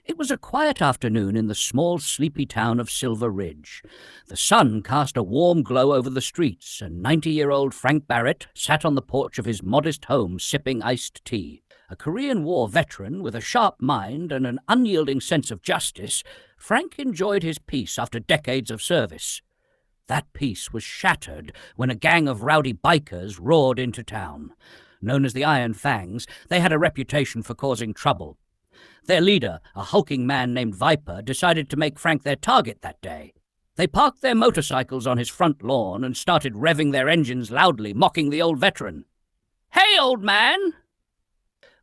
It was a quiet afternoon in the small, sleepy town of Silver Ridge. The sun cast a warm glow over the streets, and 90-year-old Frank Barrett sat on the porch of his modest home sipping iced tea. A Korean War veteran with a sharp mind and an unyielding sense of justice, Frank enjoyed his peace after decades of service. That peace was shattered when a gang of rowdy bikers roared into town. Known as the Iron Fangs, they had a reputation for causing trouble. Their leader, a hulking man named Viper, decided to make Frank their target that day. They parked their motorcycles on his front lawn and started revving their engines loudly, mocking the old veteran. "Hey, old man!"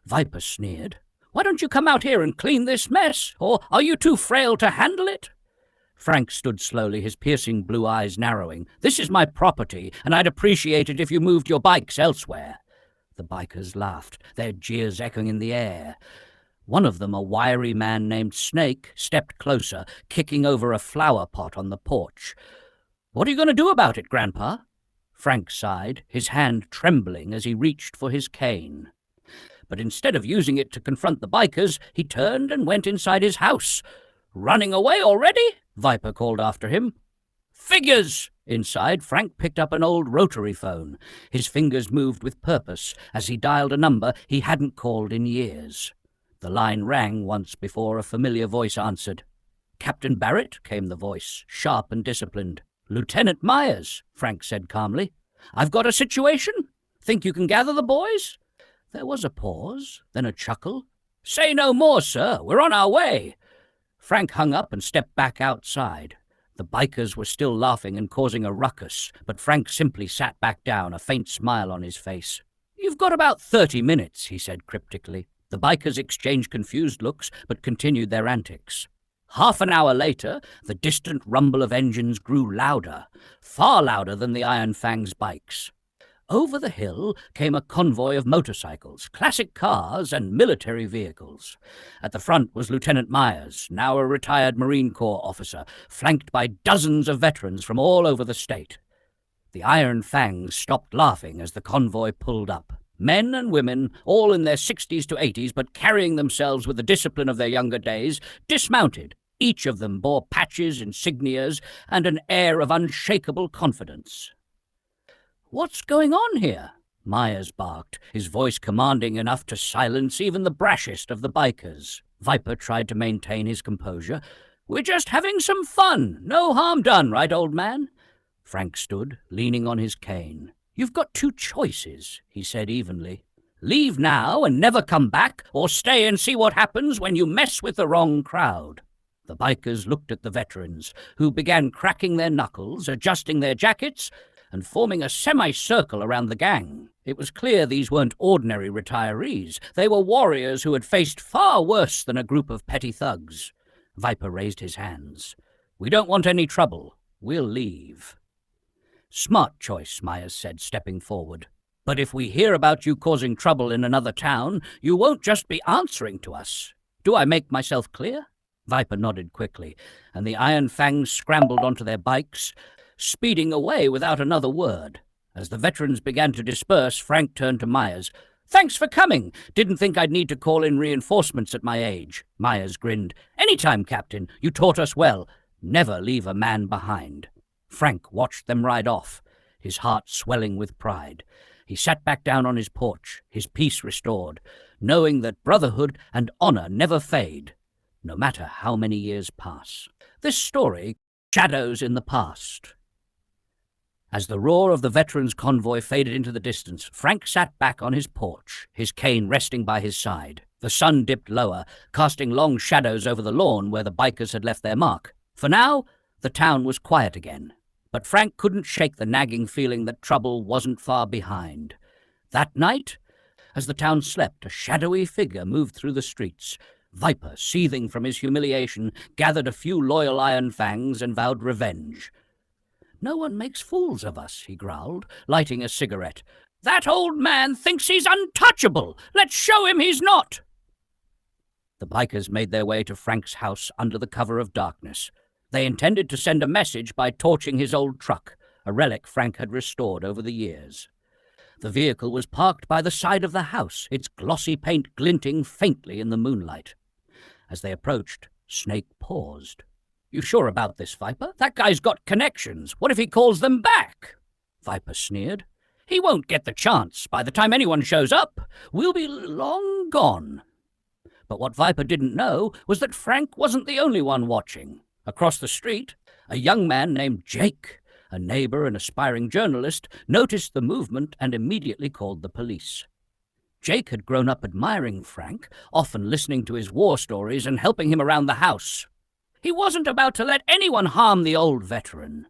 Viper sneered. "Why don't you come out here and clean this mess? Or are you too frail to handle it?" Frank stood slowly, his piercing blue eyes narrowing. "This is my property, and I'd appreciate it if you moved your bikes elsewhere." The bikers laughed, their jeers echoing in the air. One of them, a wiry man named Snake, stepped closer, kicking over a flower pot on the porch. "What are you going to do about it, Grandpa?" Frank sighed, his hand trembling as he reached for his cane. But instead of using it to confront the bikers, he turned and went inside his house. "Running away already?" Viper called after him. "Figures!" Inside, Frank picked up an old rotary phone. His fingers moved with purpose as he dialed a number he hadn't called in years. The line rang once before a familiar voice answered. "Captain Barrett," came the voice, sharp and disciplined. "Lieutenant Myers," Frank said calmly. "I've got a situation. Think you can gather the boys?" There was a pause, then a chuckle. "Say no more, sir. We're on our way." Frank hung up and stepped back outside. The bikers were still laughing and causing a ruckus, but Frank simply sat back down, a faint smile on his face. "You've got about 30 minutes, he said cryptically. The bikers exchanged confused looks, but continued their antics. Half an hour later, the distant rumble of engines grew louder, far louder than the Iron Fang's bikes. Over the hill came a convoy of motorcycles, classic cars, and military vehicles. At the front was Lieutenant Myers, now a retired Marine Corps officer, flanked by dozens of veterans from all over the state. The Iron Fangs stopped laughing as the convoy pulled up. Men and women, all in their 60s to 80s, but carrying themselves with the discipline of their younger days, dismounted. Each of them bore patches, insignias, and an air of unshakable confidence. "What's going on here?" Myers barked, his voice commanding enough to silence even the brashest of the bikers. Viper tried to maintain his composure. "We're just having some fun. No harm done, right, old man?" Frank stood, leaning on his cane. "You've got two choices," he said evenly. "Leave now and never come back, or stay and see what happens when you mess with the wrong crowd." The bikers looked at the veterans, who began cracking their knuckles, adjusting their jackets, and forming a semicircle around the gang. It was clear these weren't ordinary retirees. They were warriors who had faced far worse than a group of petty thugs. Viper raised his hands. "We don't want any trouble. We'll leave." "Smart choice," Myers said, stepping forward. "But if we hear about you causing trouble in another town, you won't just be answering to us. Do I make myself clear?" Viper nodded quickly, and the Iron Fangs scrambled onto their bikes, speeding away without another word. As the veterans began to disperse, Frank turned to Myers. "Thanks for coming. Didn't think I'd need to call in reinforcements at my age." Myers grinned. "Anytime, Captain. You taught us well. Never leave a man behind." Frank watched them ride off, his heart swelling with pride. He sat back down on his porch, his peace restored, knowing that brotherhood and honor never fade, no matter how many years pass. This story, Shadows in the Past. As the roar of the veterans' convoy faded into the distance, Frank sat back on his porch, his cane resting by his side. The sun dipped lower, casting long shadows over the lawn where the bikers had left their mark. For now, the town was quiet again. But Frank couldn't shake the nagging feeling that trouble wasn't far behind. That night, as the town slept, a shadowy figure moved through the streets. Viper, seething from his humiliation, gathered a few loyal Iron Fangs and vowed revenge. "No one makes fools of us," he growled, lighting a cigarette. "That old man thinks he's untouchable. Let's show him he's not." The bikers made their way to Frank's house under the cover of darkness. They intended to send a message by torching his old truck, a relic Frank had restored over the years. The vehicle was parked by the side of the house, its glossy paint glinting faintly in the moonlight. As they approached, Snake paused. "You sure about this, Viper? That guy's got connections. What if he calls them back?" Viper sneered. "He won't get the chance. By the time anyone shows up, we'll be long gone." But what Viper didn't know was that Frank wasn't the only one watching. Across the street, a young man named Jake, a neighbor and aspiring journalist, noticed the movement and immediately called the police. Jake had grown up admiring Frank, often listening to his war stories and helping him around the house. He wasn't about to let anyone harm the old veteran.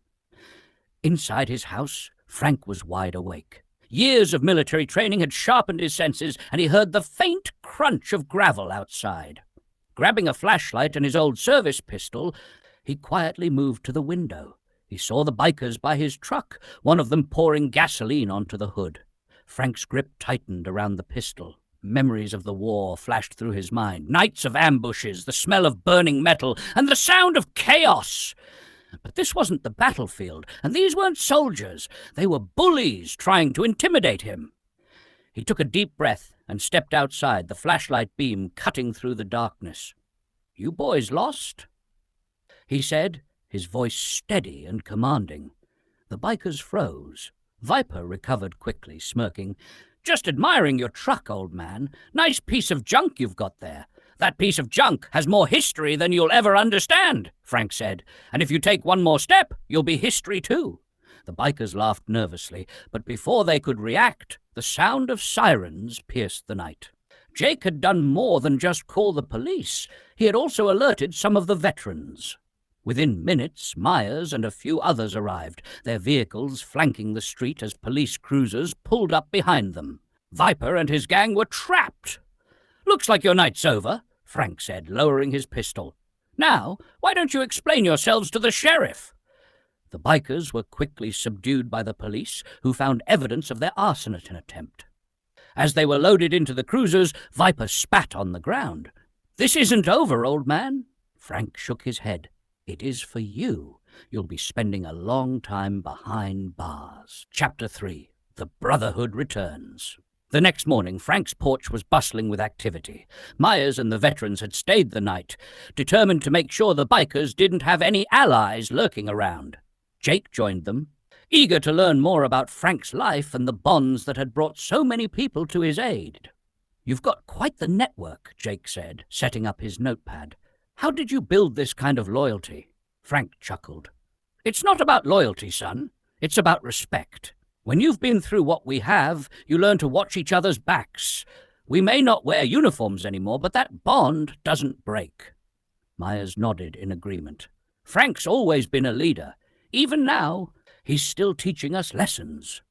Inside his house, Frank was wide awake. Years of military training had sharpened his senses, and he heard the faint crunch of gravel outside. Grabbing a flashlight and his old service pistol, he quietly moved to the window. He saw the bikers by his truck, one of them pouring gasoline onto the hood. Frank's grip tightened around the pistol. Memories of the war flashed through his mind. Nights of ambushes, the smell of burning metal, and the sound of chaos. But this wasn't the battlefield, and these weren't soldiers. They were bullies trying to intimidate him. He took a deep breath and stepped outside, the flashlight beam cutting through the darkness. "You boys lost?" he said, his voice steady and commanding. The bikers froze. Viper recovered quickly, smirking. "Just admiring your truck, old man. Nice piece of junk you've got there." "That piece of junk has more history than you'll ever understand," Frank said. "And if you take one more step, you'll be history too." The bikers laughed nervously, but before they could react, the sound of sirens pierced the night. Jake had done more than just call the police. He had also alerted some of the veterans. Within minutes, Myers and a few others arrived, their vehicles flanking the street as police cruisers pulled up behind them. Viper and his gang were trapped. "Looks like your night's over," Frank said, lowering his pistol. "Now, why don't you explain yourselves to the sheriff?" The bikers were quickly subdued by the police, who found evidence of their arson attempt. As they were loaded into the cruisers, Viper spat on the ground. "This isn't over, old man." Frank shook his head. "It is for you. You'll be spending a long time behind bars." Chapter 3. The Brotherhood Returns. The next morning, Frank's porch was bustling with activity. Myers and the veterans had stayed the night, determined to make sure the bikers didn't have any allies lurking around. Jake joined them, eager to learn more about Frank's life and the bonds that had brought so many people to his aid. "You've got quite the network," Jake said, setting up his notepad. "How did you build this kind of loyalty?" Frank chuckled. "It's not about loyalty, son. It's about respect. When you've been through what we have, you learn to watch each other's backs. We may not wear uniforms anymore, but that bond doesn't break." Myers nodded in agreement. "Frank's always been a leader. Even now, he's still teaching us lessons."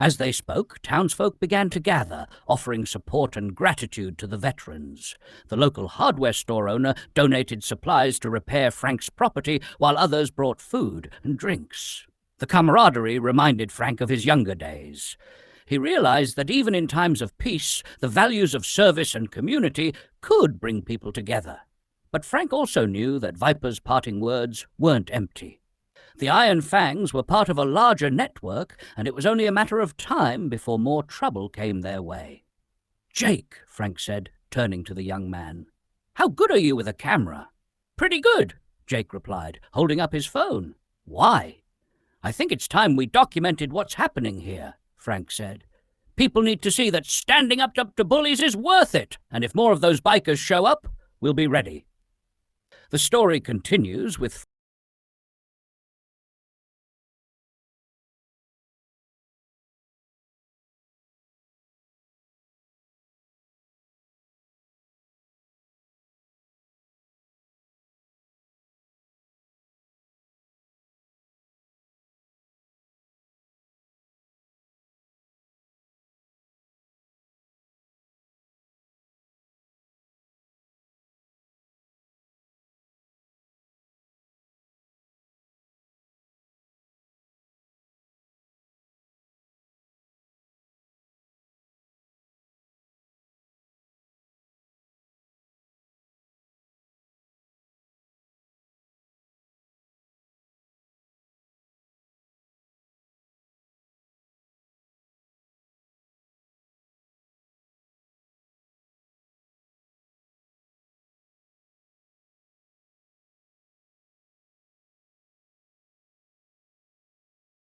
As they spoke, townsfolk began to gather, offering support and gratitude to the veterans. The local hardware store owner donated supplies to repair Frank's property, while others brought food and drinks. The camaraderie reminded Frank of his younger days. He realized that even in times of peace, the values of service and community could bring people together. But Frank also knew that Viper's parting words weren't empty. The Iron Fangs were part of a larger network, and it was only a matter of time before more trouble came their way. "Jake," Frank said, turning to the young man. "How good are you with a camera?" "Pretty good," Jake replied, holding up his phone. "Why?" "I think it's time we documented what's happening here," Frank said. "People need to see that standing up to bullies is worth it, and if more of those bikers show up, we'll be ready." The story continues with